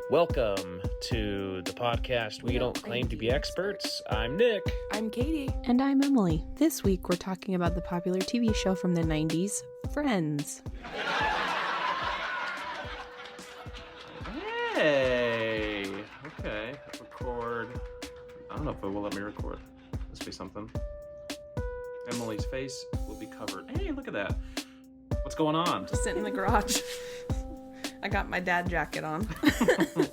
Welcome to the podcast. We don't claim to be experts. I'm Nick. I'm Katy. And I'm Emily. This week we're talking about the popular TV show from the 90s, Friends. Hey. Okay. Record. I don't know if it will let me record. This will be something. Emily's face will be covered. Hey, look at that. What's going on? Just sitting in the garage. I got my dad jacket on. Well,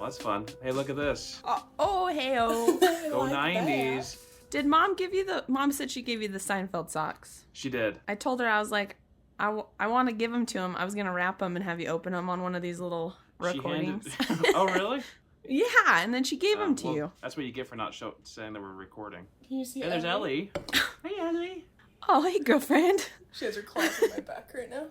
that's fun. Hey, look at this. Hey-oh. Go like 90s. Did Mom give you Mom said she gave you the Seinfeld socks. She did. I told her, I was like, I want to give them to him. I was going to wrap them and have you open them on one of these little recordings. Oh, really? Yeah, and then she gave them to you. That's what you get for not saying that we're recording. Can you see Hey, there's Ellie. Hey, Ellie. Oh, hey, girlfriend. She has her claws in my back right now.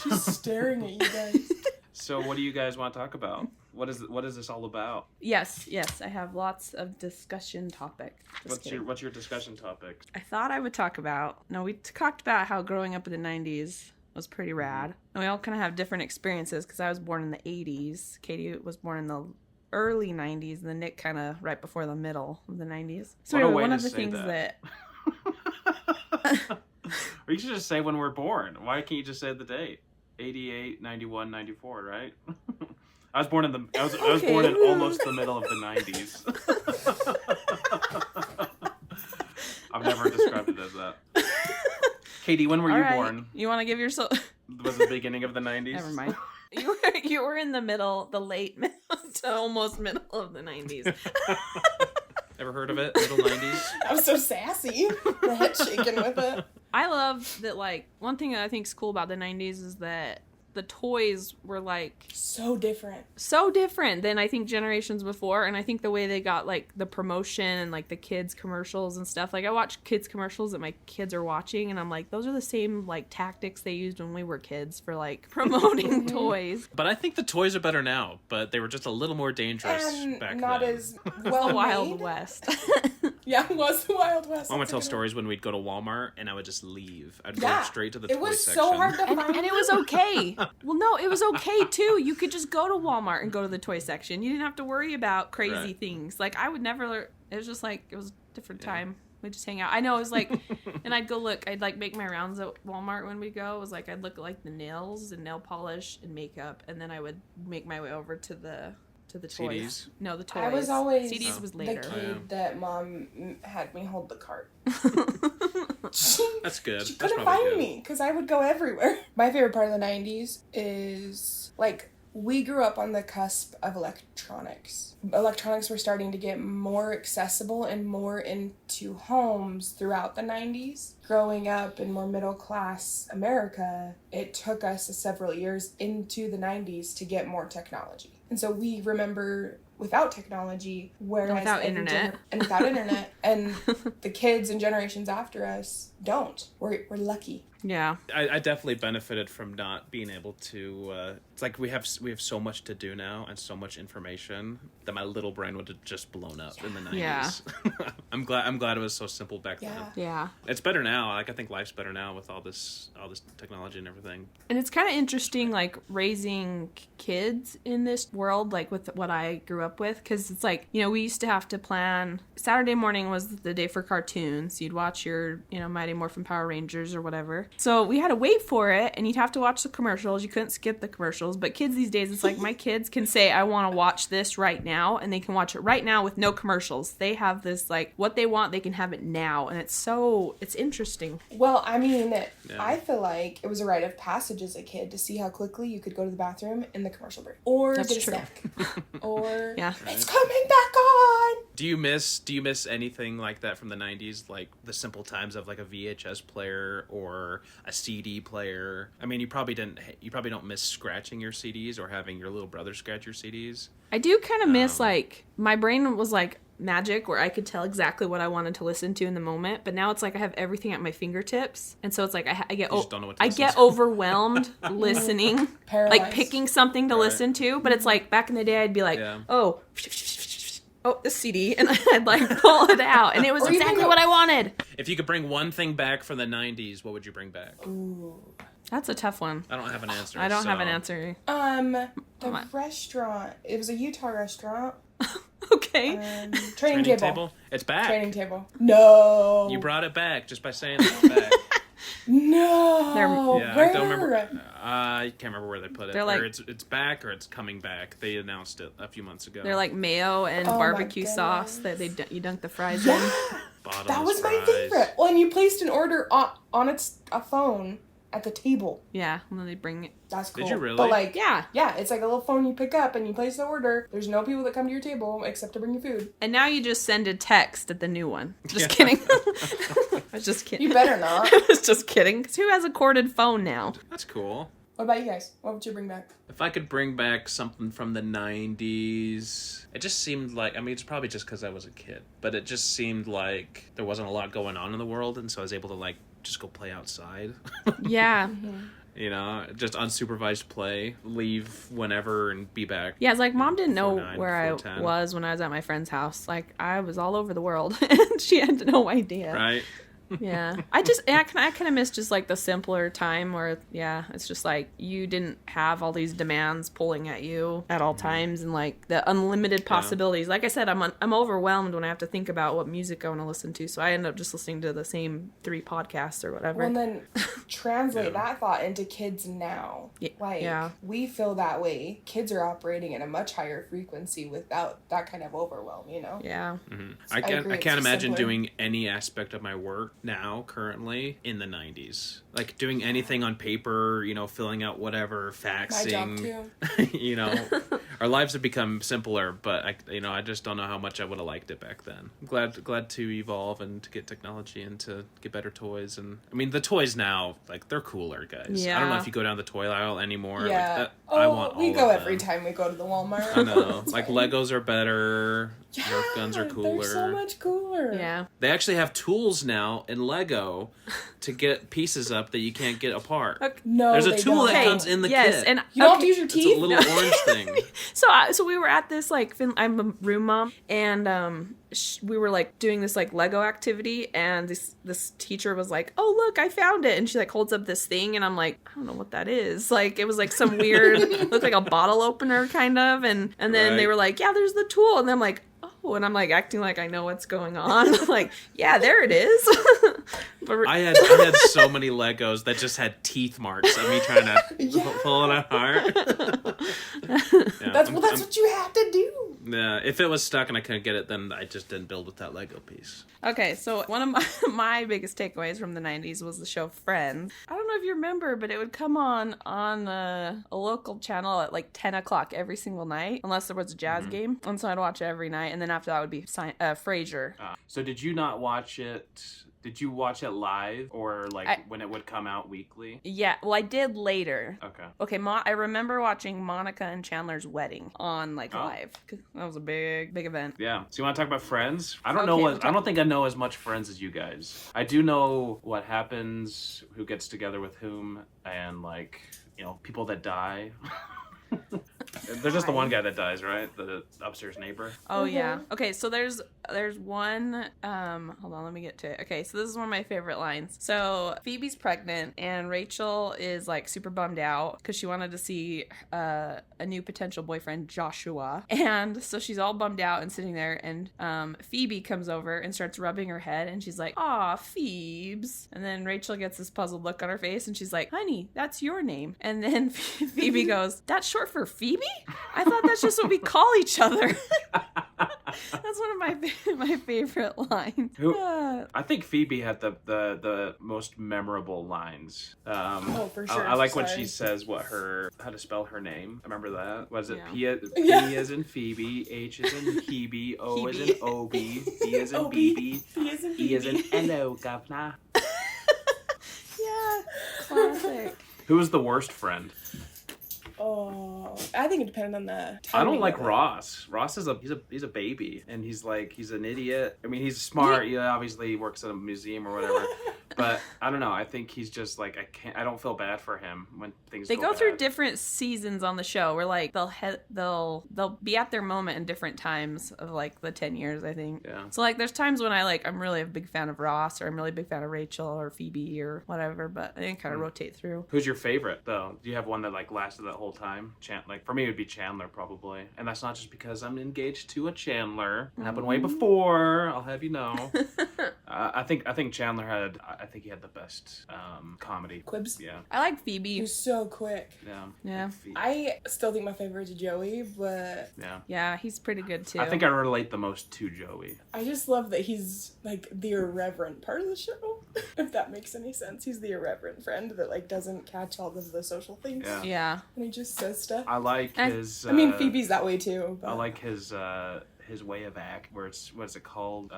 She's staring at you guys. So what do you guys want to talk about? What is this all about? Yes, I have lots of discussion topic. What's your discussion topic? I thought I would talk about... No, we talked about how growing up in the 90s was pretty rad. And we all kind of have different experiences because I was born in the 80s. Katy was born in the early 90s, and then Nick kind of right before the middle of the 90s. So anyway, one of the things that... Or you should just say when we're born. Why can't you just say the date? 88, 91, 94, right? I was born in almost the middle of the 90s. I've never described it as that. Katy, when were you born? You want to give yourself... Was it the beginning of the 90s? Never mind. You were in the middle, the late middle to almost middle of the 90s. Ever heard of it? Middle 90s? I'm so sassy. My head shaking with it. I love that, like, one thing that I think is cool about the 90s is that the toys were, like... So different than, I think, generations before. And I think the way they got, like, the promotion and, like, the kids' commercials and stuff. Like, I watch kids' commercials that my kids are watching, and I'm like, those are the same, like, tactics they used when we were kids for, like, promoting toys. But I think the toys are better now, but they were just a little more dangerous and back not then. as well The Wild made. West. Yeah, it was the Wild West. I would tell stories when we'd go to Walmart, and I would just leave. I'd go straight to the it toy was section. so hard to find. And it was okay. Well, no, it was okay, too. You could just go to Walmart and go to the toy section. You didn't have to worry about crazy things. Like, I would never... It was just like... It was a different time. We'd just hang out. I know, it was like... And I'd go look. I'd, like, make my rounds at Walmart when we'd go. It was like, I'd look at, like, the nails and nail polish and makeup. And then I would make my way over to the toys. CDs? No, the toys. I was always CDs was later. the kid that Mom had me hold the cart. That's good. She That's couldn't probably find good. me because I would go everywhere. My favorite part of the 90s is, like, we grew up on the cusp of electronics. Electronics were starting to get more accessible and more into homes throughout the 90s. Growing up in more middle-class America, it took us several years into the 90s to get more technology. And so we remember without technology, whereas... Without internet. And without internet. And the kids and generations after us don't. We're lucky. Yeah. I definitely benefited from not being able to... it's like we have so much to do now and so much information that my little brain would have just blown up in the 90s. Yeah. I'm glad it was so simple back then. Yeah. It's better now. Like, I think life's better now with all this technology and everything. And it's kind of interesting, like, raising kids in this world, like, with what I grew up with. Because it's like, you know, we used to have to plan... Saturday morning was the day for cartoons. You'd watch your, you know, Mighty Morphin Power Rangers or whatever. So we had to wait for it, and you'd have to watch the commercials. You couldn't skip the commercials. But kids these days, it's like, my kids can say, I want to watch this right now, and they can watch it right now with no commercials. They have this, like, what they want, they can have it now. And it's interesting. Well, I mean, I feel like it was a rite of passage as a kid to see how quickly you could go to the bathroom in the commercial break. Or That's get a true. snack. Or, Yeah. it's coming back on! Do you miss anything like that from the 90s? Like the simple times of like a VHS player or a CD player? I mean, you probably don't miss scratching your CDs or having your little brother scratch your CDs. I do kind of miss, like, my brain was like magic where I could tell exactly what I wanted to listen to in the moment, but now it's like I have everything at my fingertips, and so it's like I get overwhelmed listening, Paralyzed. like picking something to listen to, but it's like back in the day I'd be like, oh, this CD, and I'd like pull it out, and it was exactly what I wanted. If you could bring one thing back from the 90s, what would you bring back? Ooh. That's a tough one. I don't have an answer. I don't have an answer. The restaurant. It was a Utah restaurant. Okay. Training table. It's back. Training table. No. You brought it back just by saying it's back. No. Yeah, Where? I don't remember. I can't remember where they put it. They're like- or it's back or it's coming back. They announced it a few months ago. They're like mayo and Oh my barbecue goodness. sauce that you dunk the fries Yeah. in. Bottomless That was my fries. favorite. Well, and you placed an order on a phone at the table. Yeah, and then they bring it. That's cool. Did you really? But like, Yeah. yeah, it's like a little phone you pick up and you place the order. There's no people that come to your table except to bring you food. And now you just send a text at the new one. Just Yeah. kidding. I was just kidding. You better not. I was just kidding. Because who has a corded phone now? That's cool. What about you guys? What would you bring back? If I could bring back something from the 90s, it just seemed like, I mean, it's probably just because I was a kid, but it just seemed like there wasn't a lot going on in the world, and so I was able to, like, just go play outside. Yeah. You know, just unsupervised play, leave whenever and be back. Yeah, it's like Mom didn't know 9, where I 10. was when I was at my friend's house. Like, I was all over the world, and she had no idea. Right? Yeah. I kind of miss just like the simpler time where, yeah, it's just like you didn't have all these demands pulling at you at all times and like the unlimited possibilities. Like I said, I'm overwhelmed when I have to think about what music I want to listen to. So I end up just listening to the same 3 podcasts or whatever. Well, and then translate that thought into kids now. Like, we feel that way. Kids are operating at a much higher frequency without that kind of overwhelm, you know? Yeah. Mm-hmm. I agree, I it's can't just imagine simpler. doing any aspect of my work now, currently, in the 90s. Like, doing anything on paper, you know, filling out whatever, My job faxing. too. You know, our lives have become simpler, but I just don't know how much I would have liked it back then. I'm glad to evolve and to get technology and to get better toys. And I mean, the toys now, like, they're cooler, guys. I don't know Yeah. if you go down the toy aisle anymore. Yeah. Like that, I want we all go of every them. time we go to the Walmart. I know. It's Like, fine. Legos are better. Yeah, Nerf guns are cooler. They're so much cooler. Yeah. They actually have tools now in Lego to get pieces up that you can't get apart. No, There's a they tool don't. that comes in the yes, kit. and You don't have okay, to use your It's teeth. a little orange thing. So we were at this like I'm a room mom, and we were like doing this like Lego activity, and this teacher was like, "Oh look, I found it," and she like holds up this thing, and I'm like, I don't know what that is. Like it was like some weird, looked like a bottle opener kind of, and then they Right. were like, "Yeah, there's the tool," and I'm like, "Oh," and I'm like acting like I know what's going on. Like, yeah, there it is. But I had so many Legos that just had teeth marks of me trying to pull it apart. Yeah, That's what you have to do. Yeah, if it was stuck and I couldn't get it, then I just didn't build with that Lego piece. Okay, so one of my biggest takeaways from the 90s was the show Friends. I don't know if you remember, but it would come on a local channel at like 10 o'clock every single night, unless there was a jazz game. And so I'd watch it every night, and then after that would be Frasier. So did you not watch it? Did you watch it live or like when it would come out weekly? Yeah, well, I did later. Okay. Okay, I remember watching Monica and Chandler's wedding on like live. 'Cause that was a big event. Yeah. So you want to talk about Friends? I don't Okay, know we'll I don't think I know as much Friends as you guys. I do know what happens, who gets together with whom, and like, you know, people that die. There's just the one guy that dies, right? The upstairs neighbor. Oh yeah. Okay, so there's one hold on, let me get to it. Okay, so this is one of my favorite lines. So Phoebe's pregnant and Rachel is like super bummed out because she wanted to see a new potential boyfriend, Joshua. And so she's all bummed out and sitting there, and Phoebe comes over and starts rubbing her head, and she's like, "Aw, Pheebes." And then Rachel gets this puzzled look on her face, and she's like, "Honey, that's your name." And then Phoebe goes, "That's short for Phoebe? I thought that's just what we call each other." That's one of my favorite lines. I think Phoebe had the most memorable lines. For sure. I like when Sorry. she says how to spell her name. Remember that? Was it Yeah. P as in Phoebe, H as in Hebe, O as in Obi, B as in BB, E as in Hello, Governor. Yeah, classic. Who was the worst friend? Oh, I think it depended on the I timing don't like of it. Ross. Ross is he's a baby, and he's an idiot. I mean, he's smart. He obviously works at a museum or whatever. But I don't know. I think he's just like I don't feel bad for him when things. They go bad. through different seasons on the show where like they'll be at their moment in different times of like the 10 years, I think. Yeah. So like there's times when I'm really a big fan of Ross, or I'm really a big fan of Rachel or Phoebe or whatever, but I think kind of rotate through. Who's your favorite though? Do you have one that like lasted that whole time? Like for me, it would be Chandler probably, and that's not just because I'm engaged to a Chandler. It happened way before. I'll have you know. I think Chandler had. I think he had the best comedy. Quibs. Yeah. I like Phoebe. He was so quick. Yeah. Yeah. I still think my favorite is Joey, but Yeah. Yeah, he's pretty good too. I think I relate the most to Joey. I just love that he's like the irreverent part of the show. If that makes any sense. He's the irreverent friend that like doesn't catch all of the social things. Yeah. Yeah. And he just says stuff. I like his. I mean, Phoebe's that way too. But... I like his way of act, where it's what is it called?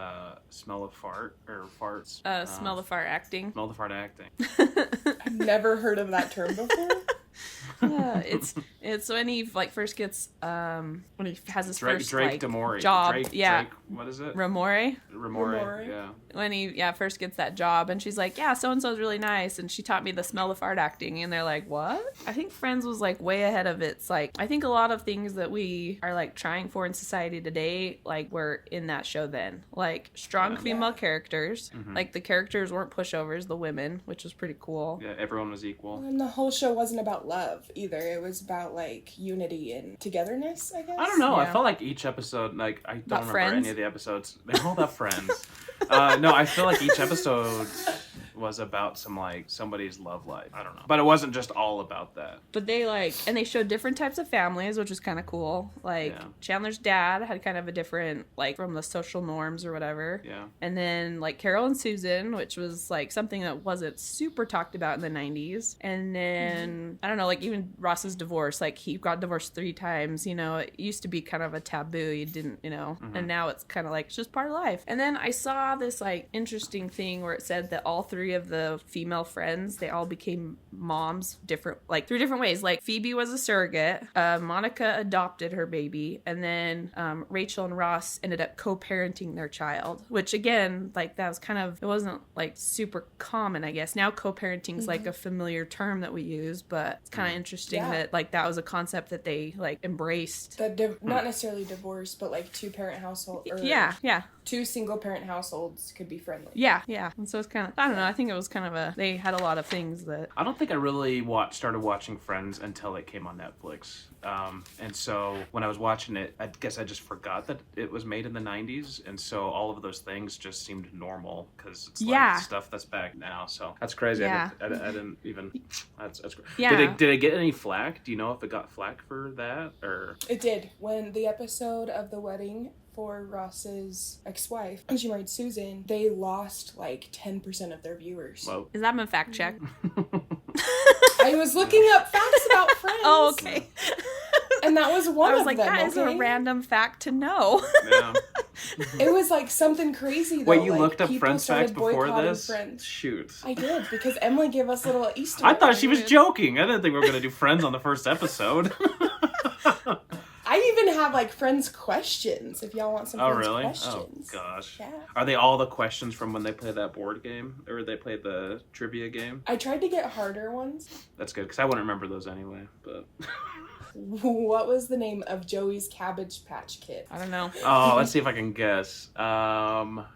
Smell of fart or farts. Smell the fart acting. Smell the fart acting. I've never heard of that term before. Yeah, it's when he like first gets when he has his first Drake like Demore. job. Drake, what is it? Ramore. Ramore. Yeah. When he first gets that job, and she's like, yeah, so and so's really nice, and she taught me the smell of fart acting, and they're like, what? I think Friends was like way ahead of its like. I think a lot of things that we are like trying for in society today like were in that show then, like strong female characters. Like the characters weren't pushovers, the women, which was pretty cool. Yeah, everyone was equal. And the whole show wasn't about love either. It was about like unity and togetherness, I guess. I don't know. Yeah. I felt like each episode, like I don't remember Friends? any of the episodes. They're all about Friends. No, I feel like each episode was about somebody's love life. I don't know, but it wasn't just all about that. But they showed different types of families, which was kind of cool. Like Chandler's dad had kind of a different, like from the social norms or whatever. Yeah. And then like Carol and Susan, which was like something that wasn't super talked about in the 90s. And then I don't know, like even Ross's divorce, like he got divorced 3 times, you know, it used to be kind of a taboo. You didn't, you know, and now it's kind of like it's just part of life. And then I saw this like interesting thing where it said that all 3 of the female friends, they all became moms through different ways. Like Phoebe was a surrogate, Monica adopted her baby, and then Rachel and Ross ended up co-parenting their child, which again, like that was kind of, it wasn't like super common, I guess. Now co-parenting's like a familiar term that we use, but it's kind of interesting that like that was a concept that they like embraced. Not necessarily divorce, but like 2-parent household. Or Yeah. 2 single-parent households could be friendly. Yeah. And so it's kind of, I don't know, I think it was kind of they had a lot of things that... I don't think I really started watching Friends until it came on Netflix. And so when I was watching it, I guess I just forgot that it was made in the 90s. And so all of those things just seemed normal because it's like stuff that's back now. So that's crazy. Yeah. I didn't even... That's crazy. Yeah. Did it get any flack? Do you know if it got flack for that? Or It did. When the episode of the wedding for Ross's ex-wife, when she married Susan, they lost like 10% of their viewers. Whoa. Is that my fact check? I was looking up facts about Friends. Oh, okay. And that was one I was of like, them, that is a okay? random fact to know. Yeah. It was like something crazy though. Wait, you like, looked up people Friends started facts before boycotting this? Friends. Shoot. I did, because Emily gave us little Easter I thought eggs. she was joking. I didn't think we were going to do Friends on the first episode. I even have like Friends questions if y'all want some Oh, Friends really? questions. Oh, gosh. Yeah. Are they all the questions from when they play that board game? Or they play the trivia game? I tried to get harder ones. That's good, because I wouldn't remember those anyway. But What was the name of Joey's Cabbage Patch Kid? I don't know. oh, let's see if I can guess.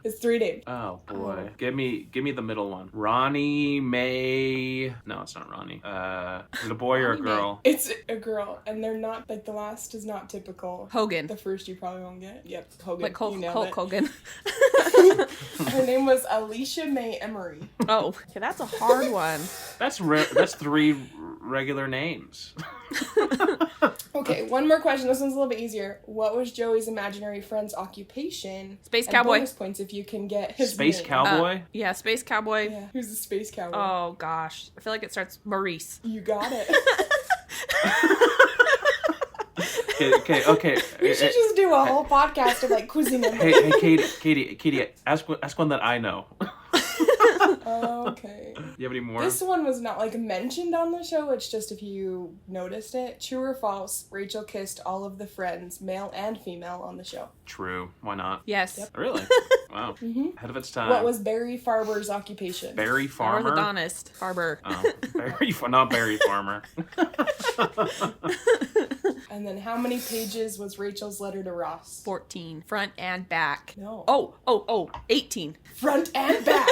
It's 3 names. Oh boy, give me the middle one. Ronnie May. No, it's not Ronnie. Is it a boy or a Ronnie girl? It's a girl, and they're not, like, the last is not typical. Hogan. The first you probably won't get. Yep, Hogan. Like Hulk You nailed Hulk it. Hogan. Her name was Alicia May Emery. Oh, okay, that's a hard one. That's 3 regular names. Okay, one more question. This one's a little bit easier. What was Joey's imaginary friend's occupation? Space And cowboy. bonus points if you can get his Space name. Cowboy. Yeah, Space Cowboy. Yeah, who's the space cowboy? Oh gosh, I feel like it starts Maurice. You got it. Okay. We should just do a whole podcast of like quizzing him. Hey, Katy, ask one that I know. Okay. Do you have any more? This one was not like mentioned on the show. It's just if you noticed it. True or false? Rachel kissed all of the friends, male and female, on the show. True. Why not? Yes. Yep. Really? Wow. Ahead of its time. What was Barry Farber's occupation? Barry Farmer? Orthodontist. Farber. Oh, not Barry Farmer. And then how many pages was Rachel's letter to Ross? 14. Front and back. No. Oh, 18. Front and back.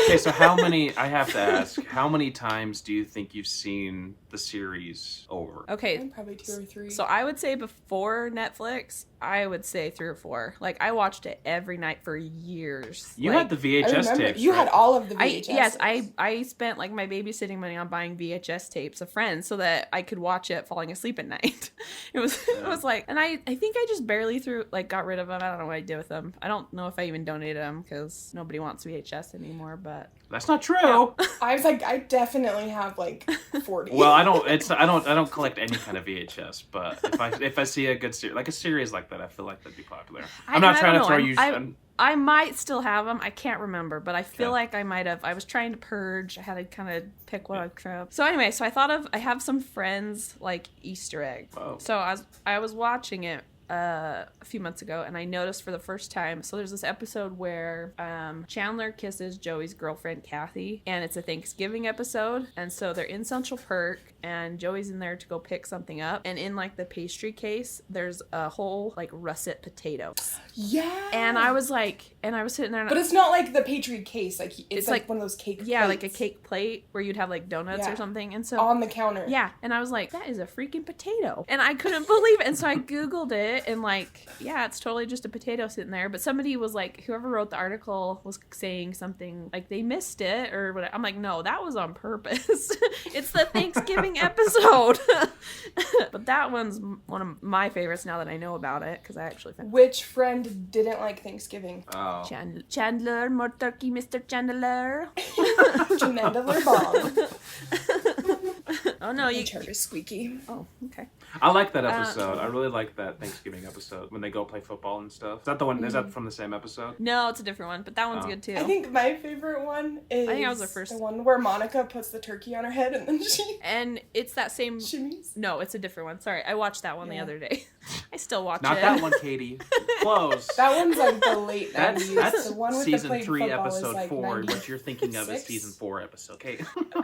Okay, so I have to ask, how many times do you think you've seen the series over? Okay. Probably 2 or 3. So I would say before Netflix, I would say 3 or 4. Like, I watched it every night for years. You like, had the I VHS remember tapes, you right? had all of the VHS. I spent like my babysitting money on buying VHS tapes of Friends so that I could watch it falling asleep at night. It was like, and I think I just barely got rid of them. I don't know what I did with them. I don't know if I even donated them because nobody wants VHS anymore. But That's not true. I was like, I definitely have like 40. Well, I don't collect any kind of VHS, but if I see a good series, like a series like that, I feel like that'd be popular. I'm not trying to throw you. I might still have them. I can't remember, but I feel Okay. like I might have. I was trying to purge. I had to kind of pick what I'd grab. So anyway, I have some Friends like Easter egg. Whoa. So I was watching it a few months ago, and I noticed for the first time, so there's this episode where Chandler kisses Joey's girlfriend Kathy, and it's a Thanksgiving episode, and so they're in Central Perk, and Joey's in there to go pick something up, and in like the pastry case there's a whole like russet potato. Yeah. And I was sitting there, and But it's not like the Patriot case. Like it's like one of those cake. yeah, plates. like a cake plate where you'd have like donuts Yeah. or something, and so on the counter. yeah, and I was like, that is a freaking potato. And I couldn't believe it. And so I Googled it, and like, yeah, it's totally just a potato sitting there. But somebody was like, whoever wrote the article was saying something like they missed it or whatever. I'm like, no, that was on purpose. It's the Thanksgiving episode. But that one's one of my favorites now that I know about it, because I actually found Which friend didn't like Thanksgiving? Oh. Chandler, more turkey, Mr. Chandler. Chandler Bong. Oh no, you. Chair is squeaky. Oh, okay. I like that episode. I really like that Thanksgiving episode when they go play football and stuff. Is that the one? Is that from the same episode? No, it's a different one, but that one's Oh. good too. I think my favorite one is I think that was the first. the one where Monica puts the turkey on her head and then she And it's that same. shimmies. No, it's a different one. Sorry, I watched that one the Yeah. other day. I still watch Not it. that one, Katie. Close. That one's like the late That's 90s. The one with the season played 3, football is episode like 4. What you're thinking of is 96. season 4, episode. Kate.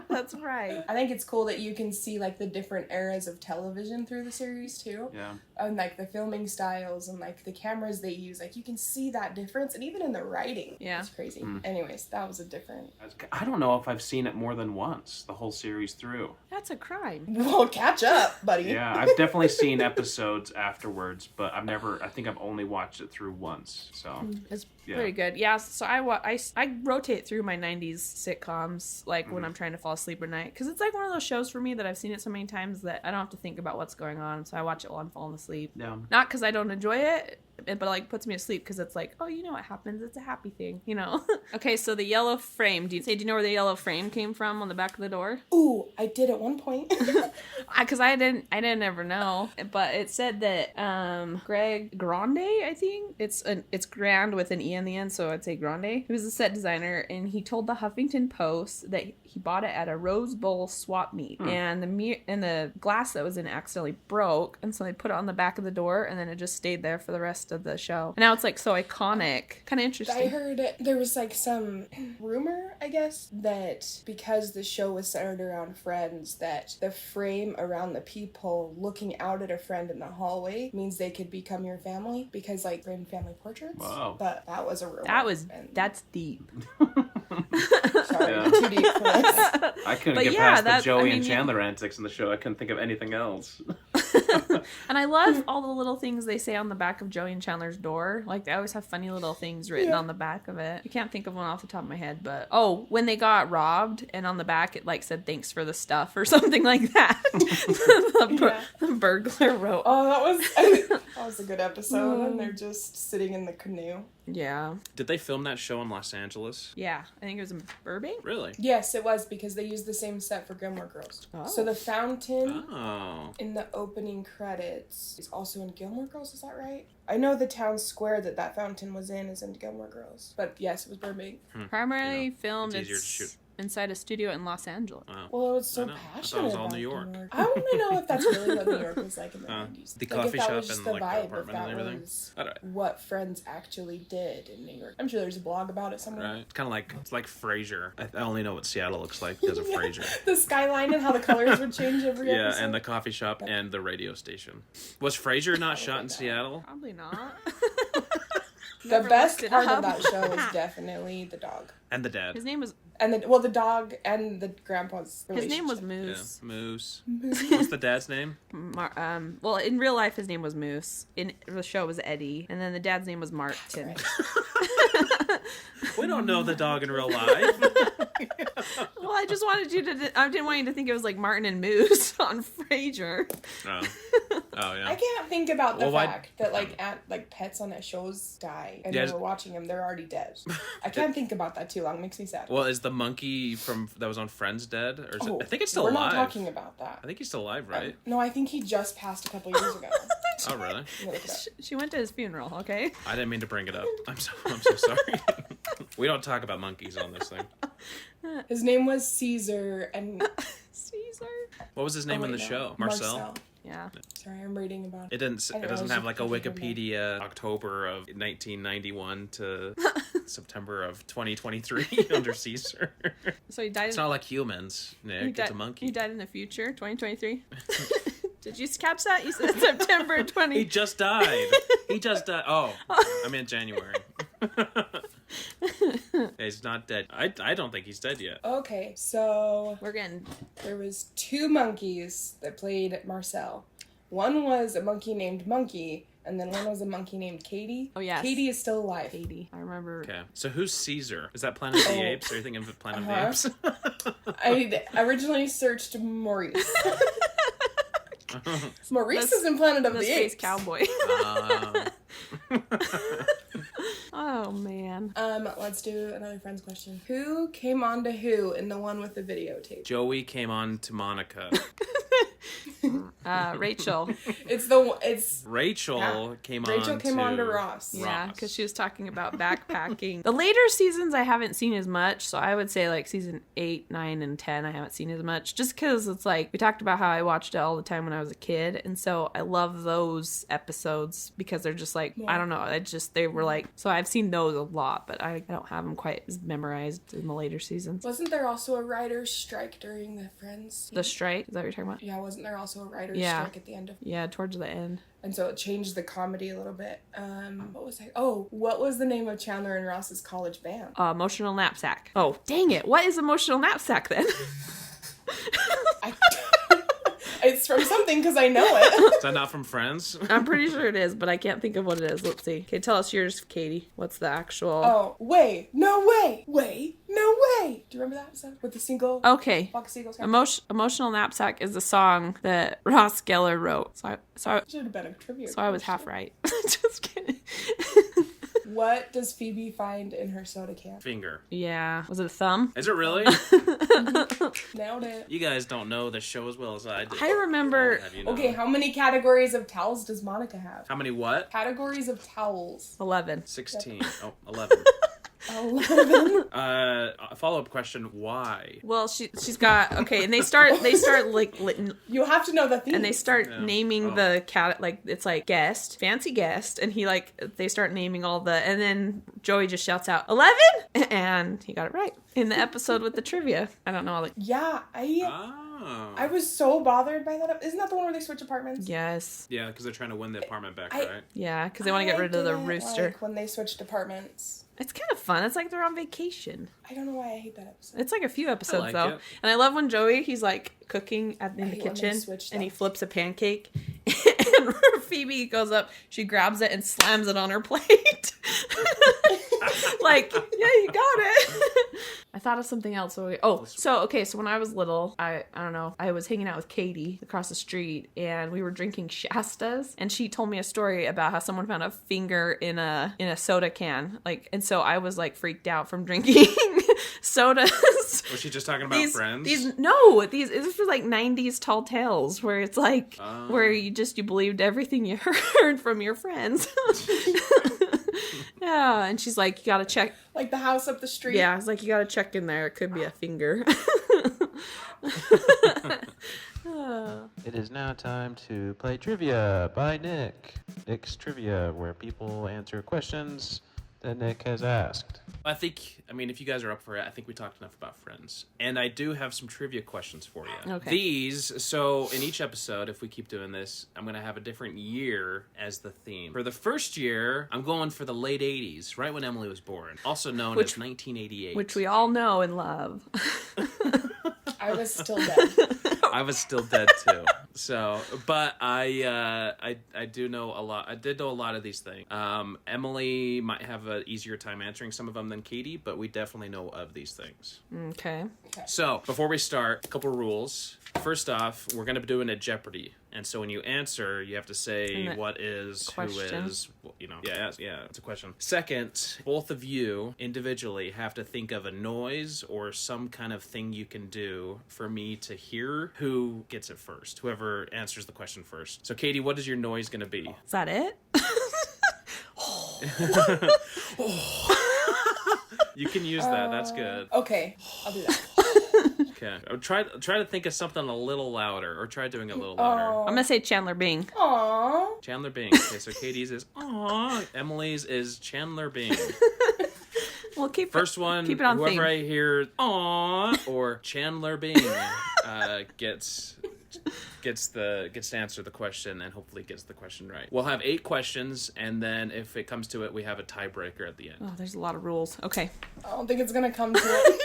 That's right. I think it's cool that you can see like the different eras of television through the series too. Yeah. And like the filming styles and like the cameras they use. Like you can see that difference, and even in the writing. Yeah. It's crazy. Anyways, that was a different. I don't know if I've seen it more than once, the whole series through. That's a crime. Well, catch up, buddy. Yeah, I've definitely seen episodes afterwards, but I think I've only watched it through once. So, It's Yeah. pretty good. Yeah, so I rotate through my 90s sitcoms like when I'm trying to fall asleep at night, because it's like one of those shows for me that I've seen it so many times that I don't have to think about what's going on, so I watch it while I'm falling asleep. yeah. Not because I don't enjoy it, but like puts me to sleep because it's like, oh, you know what happens? It's a happy thing, you know? Okay, so the yellow frame. Do you know where the yellow frame came from on the back of the door? Ooh, I did at one point. Because I didn't ever know, but it said that Greg Grande, I think it's Grand with an E on the end, so I'd say Grande. He was a set designer, and he told the Huffington Post that he bought it at a Rose Bowl swap meet, and the glass that was in it accidentally broke, and so they put it on the back of the door, and then it just stayed there for the rest of the show. And now it's like so iconic, kind of interesting. I heard there was like some rumor, I guess, that because the show was centered around friends, that the frame around the peephole looking out at a friend in the hallway means they could become your family, because like framed family portraits. Wow. But that was a rumor. That's deep. Sorry, Yeah. too deep for this. I couldn't But get yeah, past the Joey I mean, and Chandler antics in the show. I couldn't think of anything else. And I love all the little things they say on the back of Joey and Chandler's door. Like, they always have funny little things written on the back of it. I can't think of one off the top of my head, but when they got robbed, and on the back it like said thanks for the stuff or something like that. The burglar wrote. Oh, that was a good episode, and they're just sitting in the canoe. Yeah. Did they film that show in Los Angeles? Yeah. I think it was in Burbank. Really? Yes, it was, because they used the same set for Gilmore Girls. Oh. So the fountain Oh. in the opening opening credits is also in Gilmore Girls, is that right? I know the town square that fountain was in is in Gilmore Girls. But yes, it was Burbank. Primarily filmed it's easier to shoot. inside a studio in Los Angeles. Well, I was so I know. I passionate thought it was all about New York. I want to know if that's really what New York was like in the 90s. The Like, coffee if that shop was just and the like the vibe, if apartment that and everything. was I don't know. what Friends actually did in New York. I'm sure there's a blog about it somewhere. Right. It's kind of like Frasier. I only know what Seattle looks like because of Frasier. The skyline and how the colors would change every Yeah, episode. and the coffee shop and the radio station. Was Frasier not shot in Seattle? Probably not. The Never best looked it part up. of that show is definitely the dog. And the dad. His name was And the dog and the grandpa's his name was relationship. Moose. Yeah, Moose. What's the dad's name? Well, in real life, his name was Moose. In the show, it was Eddie, and then the dad's name was Martin. Right. We don't know the dog in real life. Well, I just wanted you to. I didn't want you to think it was like Martin and Moose on Frasier. Oh yeah. I can't think about the Well, why- fact that like pets on that shows die and Yeah, when we're watching them they're already dead. I can't think about that too long. It makes me sad. Well, is the monkey that was on Friends dead? Or is it, I think it's still we're alive. not talking about that. I think he's still alive, right? No, I think he just passed a couple years ago. Oh really? I'm gonna look it up. She went to his funeral. Okay. I didn't mean to bring it up. I'm so sorry. We don't talk about monkeys on this thing. His name was Caesar and Caesar. What was his name in the show? Marcel. Yeah. Sorry, I'm reading about It didn't. I It know, doesn't I was have like a just thinking Wikipedia October of 1991 to September of 2023 under Caesar. So he died. It's not like humans, Nick. It's a monkey. He died in the future, 2023. Did you catch that? You said September 20. He just died. He just died. Oh, I meant January. He's not dead. I don't think he's dead yet. Okay, so We're getting. there was 2 monkeys that played Marcel. One was a monkey named Monkey, and then one was a monkey named Katy. Oh, yes. Katy is still alive. Katy. I remember. Okay, so who's Caesar? Is that Planet of the Oh. Apes? Or are you thinking of Planet Uh-huh. of the Apes? I originally searched Maurice. Maurice is in Planet of The the Space Apes. Cowboy. Oh man. Let's do another Friends question. Who came on to who in the one with the videotape? Joey came on to Monica. Rachel. Rachel Yeah. came Rachel on came to on to Ross. Yeah, Ross. because she was talking about backpacking. The later seasons I haven't seen as much, so I would say like season 8, 9, and 10 I haven't seen as much, just because it's like we talked about how I watched it all the time when I was a kid, and so I love those episodes because they're just like, I don't know, they were like, so I've seen those a lot, but I don't have them quite as memorized in the later seasons. Wasn't there also a writer's strike during the Friends? The strike, is that what you're talking about? Yeah, wasn't there also a writer's Yeah. strike at the end of? Yeah, towards the end. And so it changed the comedy a little bit. What was I? Oh, what was the name of Chandler and Ross's college band? Emotional Knapsack. Oh, dang it. What is Emotional Knapsack then? It's from something because I know it. Is that not from Friends? I'm pretty sure it is, but I can't think of what it is. Let's see. Okay, tell us yours, Katie. What's the actual... Oh, way, no way, way, no way. Do you remember that episode with the single? Okay. Flock of Seagulls? Emotional Knapsack is a song that Ross Geller wrote. So Should have been a trivia. I was half right. Just kidding. What does Phoebe find in her soda can? Finger. Yeah. Was it a thumb? Is it really? Nailed it. You guys don't know the show as well as I do. I remember... I'll have you know. Okay, how many categories of towels does Monica have? How many what? Categories of towels. 11. 16. Oh, 11. 11. A follow-up question, why? Well, she's got... Okay, and they start like... You have to know the theme. And they start Yeah. naming Oh. the cat, like, it's like guest, fancy guest, and he they start naming all the, and then Joey just shouts out, 11? And he got it right. In the episode with the trivia. I don't know, like, Yeah, Oh. I was so bothered by that. Isn't that the one where they switch apartments? yes. Yeah, because they're trying to win the apartment back, I- right? Yeah, because they want to get rid of the didn't rooster. like when they switched apartments. It's kind of fun. It's like they're on vacation. I don't know why I hate that episode. It's like a few episodes, like though. it. And I love when Joey, he's like cooking in the hate when they kitchen, switch and he stuff. flips a pancake. And Phoebe goes up, she grabs it and slams it on her plate. Like, yeah, you got it. I thought of something else. So when I was little, I don't know, I was hanging out with Katy across the street, and we were drinking Shastas, and she told me a story about how someone found a finger in a soda can, like, and so I was like freaked out from drinking sodas. Was she just talking about Friends? This was like 90s tall tales where it's like where you believed everything you heard from your friends. Yeah, and she's like, you gotta check. Like the house up the street. Yeah, it's like, you gotta check in there. It could be a finger. It is now time to play Trivia by Nick. Nick's Trivia, where people answer questions that Nick has asked. If you guys are up for it, I think we talked enough about Friends. And I do have some trivia questions for you. Okay. So in each episode, if we keep doing this, I'm going to have a different year as the theme. For the first year, I'm going for the late 80s, right when Emily was born, also known as 1988. Which we all know and love. I was still dead. I was still dead too. So, but I do know a lot. I did know a lot of these things. Emily might have an easier time answering some of them than Katy, but we definitely know of these things. Okay. So, before we start, a couple rules. First off, we're going to be doing a Jeopardy. And so when you answer, you have to say what is, question. who is, yeah, it's a question. Second, both of you individually have to think of a noise or some kind of thing you can do for me to hear who gets it first, whoever answers the question first. So Katy, what is your noise going to be? Is that it? You can use that. That's good. Okay, I'll do that. Okay. Try to think of something a little louder, or try doing a little louder. I'm gonna say Chandler Bing. Aww. Chandler Bing. Okay, so Katie's is aww. Emily's is Chandler Bing. Well, keep First one, keep it on whoever theme. I hear aww or Chandler Bing gets to answer the question and hopefully gets the question right. We'll have 8 questions, and then if it comes to it, we have a tiebreaker at the end. Oh, there's a lot of rules. Okay. I don't think it's gonna come to it.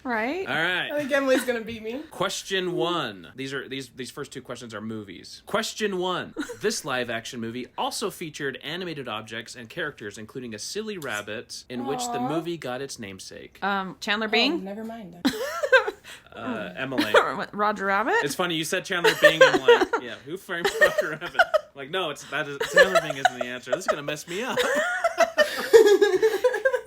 Right? All right. I think Emily's gonna beat me. Question 1. These first 2 questions are movies. Question 1. This live action movie also featured animated objects and characters, including a silly rabbit, in which the movie got its namesake. Chandler Oh, Bing. never mind. Emily. Roger Rabbit. It's funny, you said Chandler Bing, I'm like, yeah, who framed Roger Rabbit? Like, no, Chandler Bing isn't the answer. This is gonna mess me up.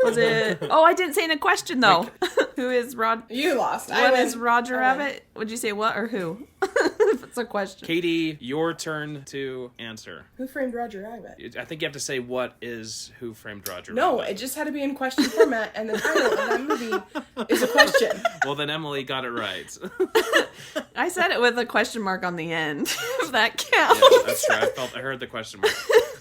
Was it? Oh, I didn't say in a question though. Who is Rod? You lost. What is Roger Rabbit? Would you say what or who? If it's a question. Katy, your turn to answer. Who framed Roger Rabbit? I think you have to say what is Who Framed Roger No, Rabbit. it just had to be in question format, and the title of that movie is a question. Well, then Emily got it right. I said it with a question mark on the end. If that counts. Yeah, that's true. I heard the question mark.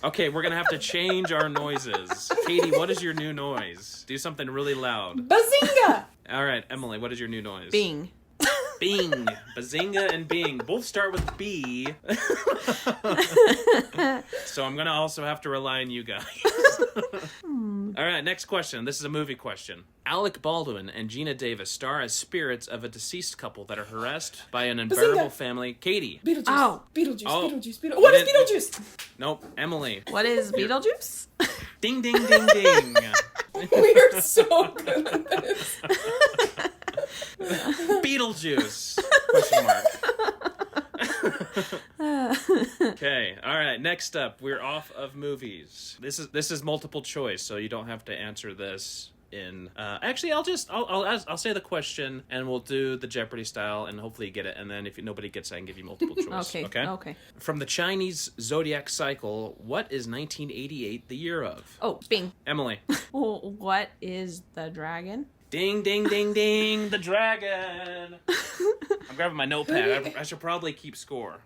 Okay, we're gonna have to change our noises. Katy, what is your new noise? Do something really loud. Bazinga! All right, Emily, what is your new noise? Bing. Bing. Bazinga and Bing. Both start with B. So I'm going to also have to rely on you guys. All right, next question. This is a movie question. Alec Baldwin and Gina Davis star as spirits of a deceased couple that are harassed by an unbearable family. Katy. Beetlejuice. Oh. Beetlejuice. Oh. Beetlejuice. What is Beetlejuice? Nope. Emily. What is Beetlejuice? Ding, ding, ding, ding. We are so good at this. Beetlejuice. Question mark. Okay. All right. Next up, we're off of movies. This is multiple choice, so you don't have to answer this in. Actually, I'll say the question, and we'll do the Jeopardy style, and hopefully you get it. And then if nobody gets it, I can give you multiple choice. Okay. From the Chinese zodiac cycle, what is 1988 the year of? Oh, Bing. Emily. Well, what is the dragon? Ding, ding, ding, ding, the dragon. I'm grabbing my notepad. I should probably keep score.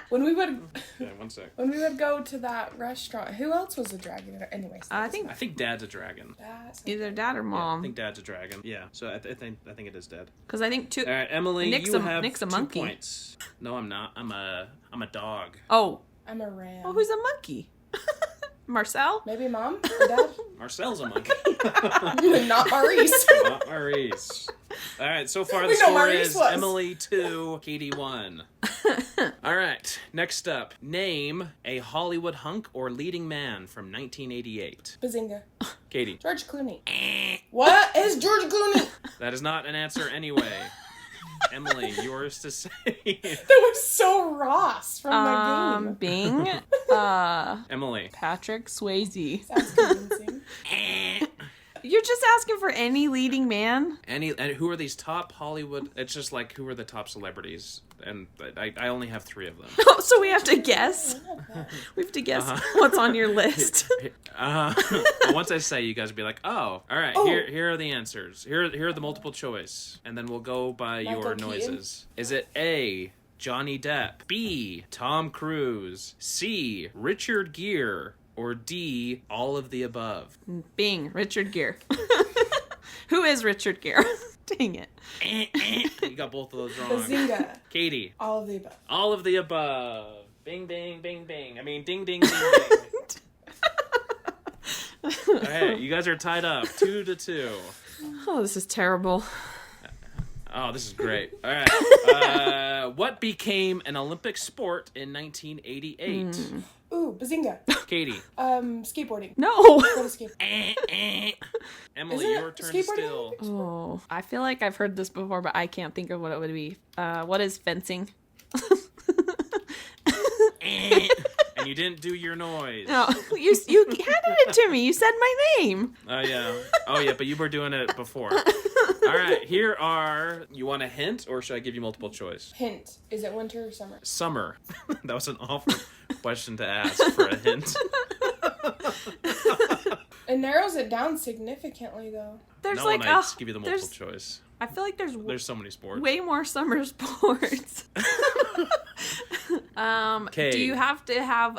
When we would Okay, 1 sec. when we would go to that restaurant, who else was a dragon? Anyways, I think I think Dad's a dragon. that's either dad or I mom. think Dad's a dragon. Yeah, so I think it is Dad. Because I think two. All right, Emily, Nick's you a- have Nick's a 2 monkey. points. No, I'm not. I'm a dog. Oh. I'm a ram. Well, who's a monkey? Marcel? Maybe mom or dad? Marcel's a monkey. Not Maurice. Not Maurice. All right, so far the We know score Maurice is was. Emily 2, Katy 1. All right, next up, name a Hollywood hunk or leading man from 1988. Bazinga. Katy. George Clooney. What is George Clooney? That is not an answer anyway. Emily, yours to say. That was so Ross from the game. Bing. Emily. Patrick Swayze. Sounds convincing. You're just asking for any leading man? And who are these top Hollywood? It's just like, who are the top celebrities? And I only have 3 of them. Oh, so we have to guess. We have to guess what's on your list. But once I say, you guys will be like, oh, all right, here are the answers. Here are the multiple choice. And then we'll go by Michael your Keaton? noises. Is it A, Johnny Depp, B, Tom Cruise, C, Richard Gere, or D, all of the above? Bing, Richard Gere. Who is Richard Gere? Dang it. You got both of those wrong. Bazinga. Katie. All of the above. All of the above. Bing, bing, bing, bing. I mean, ding, ding, ding, ding. All right, you guys are tied up 2-2. Oh, this is terrible. Oh, this is great. All right. What became an Olympic sport in 1988? Ooh, Bazinga. Katie. Skateboarding. No. What is skateboarding? Emily, Isn't it your turn skateboarding still. Oh, I feel like I've heard this before, but I can't think of what it would be. What is fencing? And you didn't do your noise. No, you handed it to me. You said my name. Oh, yeah. Oh, yeah, but you were doing it before. All right, here are... You want a hint, or should I give you multiple choice? Hint. Is it winter or summer? Summer. That was an awful question to ask for a hint. It narrows it down significantly, though. There's No like one I'd give you the multiple there's- choice. I feel like There's so many sports. way more summer sports. Okay. Do you have to have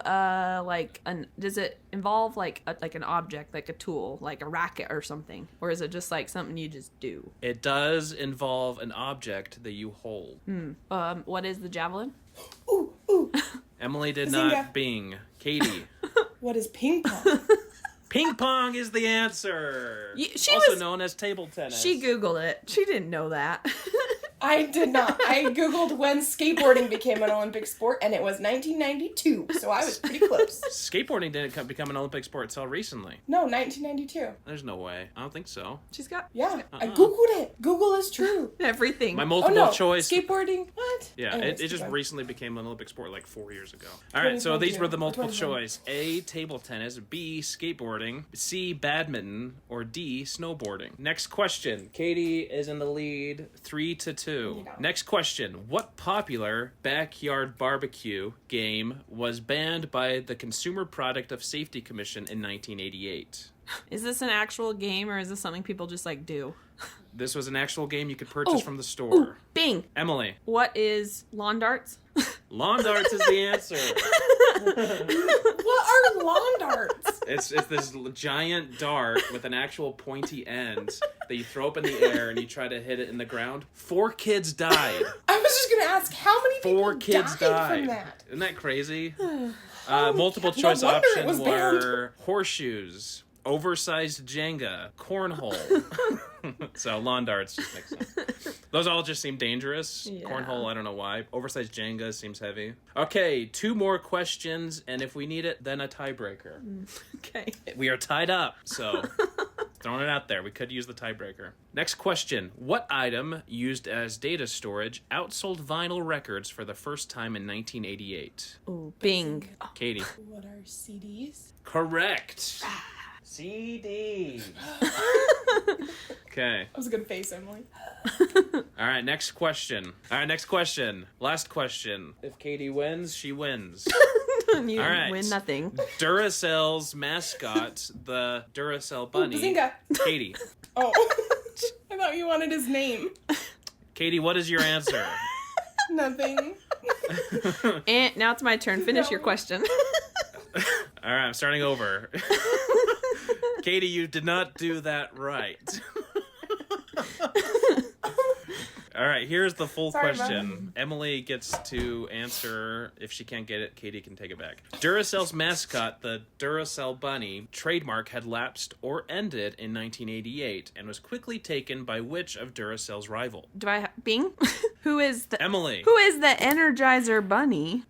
does it involve like an object, like a tool, like a racket or something, or is it just like something you just do? It does involve an object that you hold. What is the javelin? Ooh, ooh. Emily did Bazinga. not bing. Katie. What is ping pong? Ping pong is the answer. She also was- known as table tennis. She Googled it. She didn't know that. I did not. I googled when skateboarding became an Olympic sport, and it was 1992, so I was pretty close. Skateboarding didn't become an Olympic sport until recently. No, 1992. There's no way. I don't think so. She's got Yeah, I googled it. Google is true. everything. My Oh multiple no, choice. skateboarding? What? Yeah, Anyways, it keep just going. recently became an Olympic sport like 4 years ago. All right, so these 2022. were the multiple 2020. choice. A, table tennis. B, skateboarding. C, badminton. Or D, snowboarding. Next question. Katie is in the lead 3-2. Yeah. Next question. What popular backyard barbecue game was banned by the Consumer Product of Safety Commission in 1988? Is this an actual game or is this something people just like do? This was an actual game you could purchase Oh. from the store. Bing. Emily, What is lawn darts? lawn darts is the answer. What are lawn darts? It's this giant dart with an actual pointy end that you throw up in the air and you try to hit it in the ground. 4 kids died. I was just gonna ask, how many people 4 kids died from that? Isn't that crazy? Multiple no choice wonder it option was were horseshoes, oversized Jenga, cornhole. So lawn darts just makes sense. Those all just seem dangerous. Yeah. Cornhole, I don't know why. Oversized Jenga seems heavy. Okay, 2 more questions, and if we need it, then a tiebreaker. Okay. We are tied up, so throwing it out there. We could use the tiebreaker. Next question. What item used as data storage outsold vinyl records for the first time in 1988? Ooh, Bing. Katie. What are CDs? Correct. CD. Okay. That was a good face, Emily. All right, next question. Last question. If Katie wins, she wins. You All right. win nothing. Duracell's mascot, the Duracell bunny. Bazinga. Katie. Oh, I thought you wanted his name. Katie, what is your answer? Nothing. And now it's my turn. Finish your No. question. All right, I'm starting over. Katie, you did not do that right. All right, here's the full Sorry, question. Mom. Emily gets to answer. If she can't get it, Katie can take it back. Duracell's mascot, the Duracell bunny, trademark had lapsed or ended in 1988 and was quickly taken by which of Duracell's rival? Do I Bing? Who is the Emily. the Energizer bunny?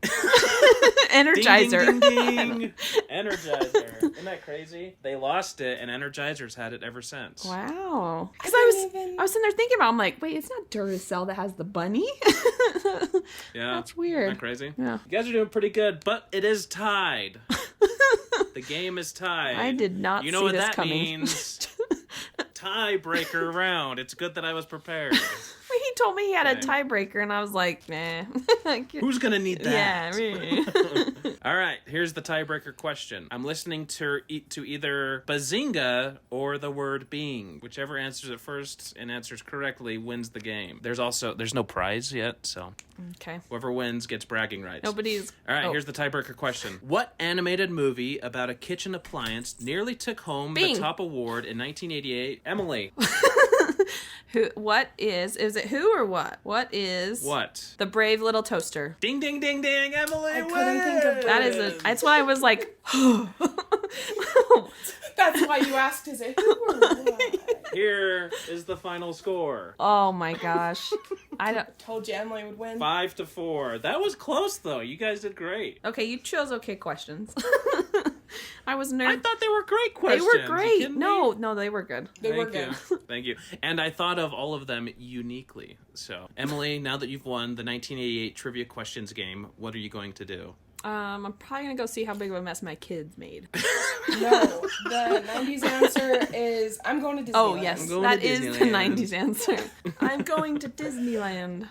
Energizer. Ding, ding, ding, ding. Energizer. Isn't that crazy? They lost it, and Energizer's had it ever since. Wow. Because I I didn't was even- I was sitting there thinking about. I'm like, wait, it's not Duracell that has the bunny. Yeah. That's Isn't weird. that crazy? Yeah. You guys are doing pretty good, but it is tied. The game is tied. I did not You know see what this that coming. means? tiebreaker round. It's good that I was prepared. He told me he had a Okay. tiebreaker, and I was like, nah. Who's gonna need that? Yeah, me. All right, here's the tiebreaker question. I'm listening to either Bazinga or the word being. Whichever answers it first and answers correctly wins the game. There's no prize yet, so Okay. whoever wins gets bragging rights. Nobody's. All right, Oh. here's the tiebreaker question. What animated movie about a kitchen appliance nearly took home Bing. the top award in 1988? Emily, What is it who or what? What is what? the brave little toaster? Ding, ding, ding, ding, Emily I couldn't think of That is that's why I was like, That's why you asked, is it who or what? Here is the final score. oh my gosh. I don't. Told you Emily would win. 5-4. That was close, though. You guys did great. Okay, you chose okay questions. I was I nerd. thought they were great They questions. were You great. kidding me? No, they were good. They were Thank good. you. Thank you. And I thought of all of them uniquely. So, Emily, now that you've won the 1988 trivia questions game, what are you going to do? I'm probably gonna go see how big of a mess my kids made. No, the 90s answer is I'm going to Disneyland. Oh yes, I'm going that to is the Disneyland. 90s answer. I'm going to Disneyland.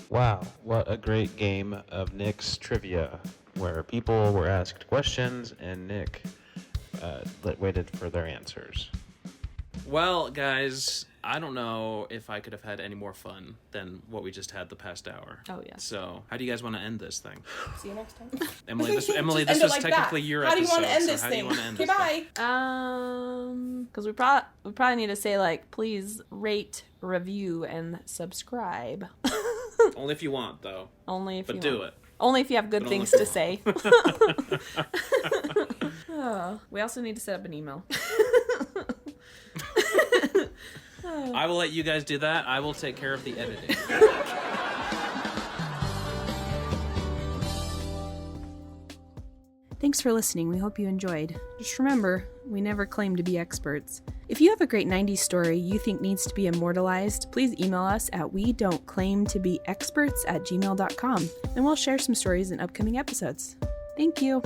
Wow, what a great game of Nick's Trivia, where people were asked questions and Nick waited for their answers. Well, guys, I don't know if I could have had any more fun than what we just had the past hour. Oh yes. So, how do you guys want to end this thing? See you next time. Emily, this Just was end it like technically that. your How do episode. you want to end so this how do you thing? wanna end Okay, this bye. Because we probably need to say like, please rate, review, and subscribe. thing? Only if you want, though. Only if But you do want. it. Only if you have good But things only to say. Oh, we also need to set up an email. I will let you guys do that. I will take care of the editing. Thanks for listening. We hope you enjoyed. Just remember, we never claim to be experts. If you have a great 90s story you think needs to be immortalized, please email us at wedon'tclaimtobeexperts@gmail.com, and we'll share some stories in upcoming episodes. Thank you.